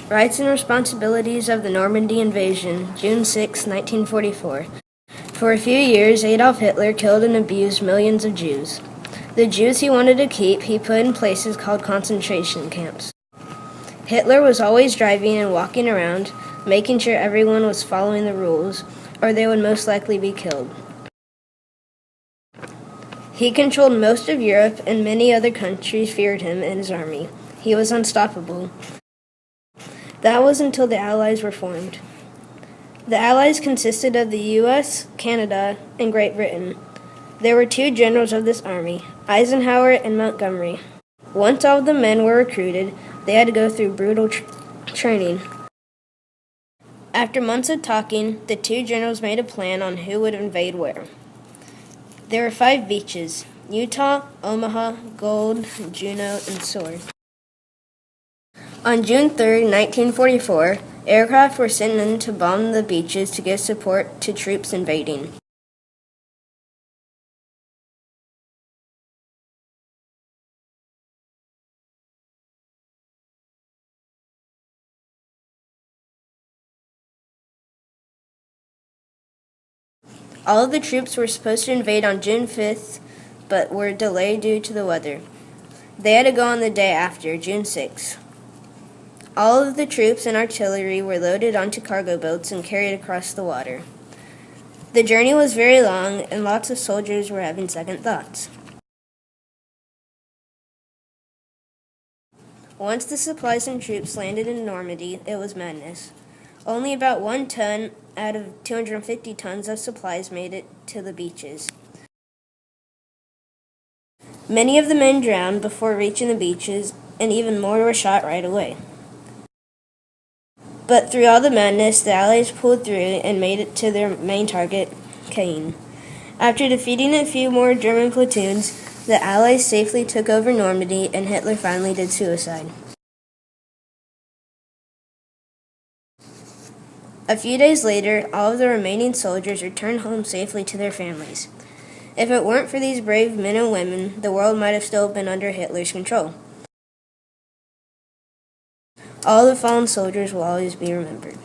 Rights and Responsibilities of the Normandy Invasion, June 6, 1944. For a few years, Adolf Hitler killed and abused millions of Jews. The Jews he wanted to keep, he put in places called concentration camps. Hitler was always driving and walking around, making sure everyone was following the rules, or they would most likely be killed. He controlled most of Europe, and many other countries feared him and his army. He was unstoppable. That was until the Allies were formed. The Allies consisted of the U.S., Canada, and Great Britain. There were two generals of this army, Eisenhower and Montgomery. Once all of the men were recruited, they had to go through brutal training. After months of talking, the two generals made a plan on who would invade where. There were 5 beaches: Utah, Omaha, Gold, Juneau, and Sword. On June 3, 1944, aircraft were sent in to bomb the beaches to give support to troops invading. All of the troops were supposed to invade on June 5th, but were delayed due to the weather. They had to go on the day after, June 6th. All of the troops and artillery were loaded onto cargo boats and carried across the water. The journey was very long, and lots of soldiers were having second thoughts. Once the supplies and troops landed in Normandy, it was madness. Only about 1 ton out of 250 tons of supplies made it to the beaches. Many of the men drowned before reaching the beaches, and even more were shot right away. But through all the madness, the Allies pulled through and made it to their main target, Caen. After defeating a few more German platoons, the Allies safely took over Normandy, and Hitler finally did suicide. A few days later, all of the remaining soldiers returned home safely to their families. If it weren't for these brave men and women, the world might have still been under Hitler's control. All the fallen soldiers will always be remembered.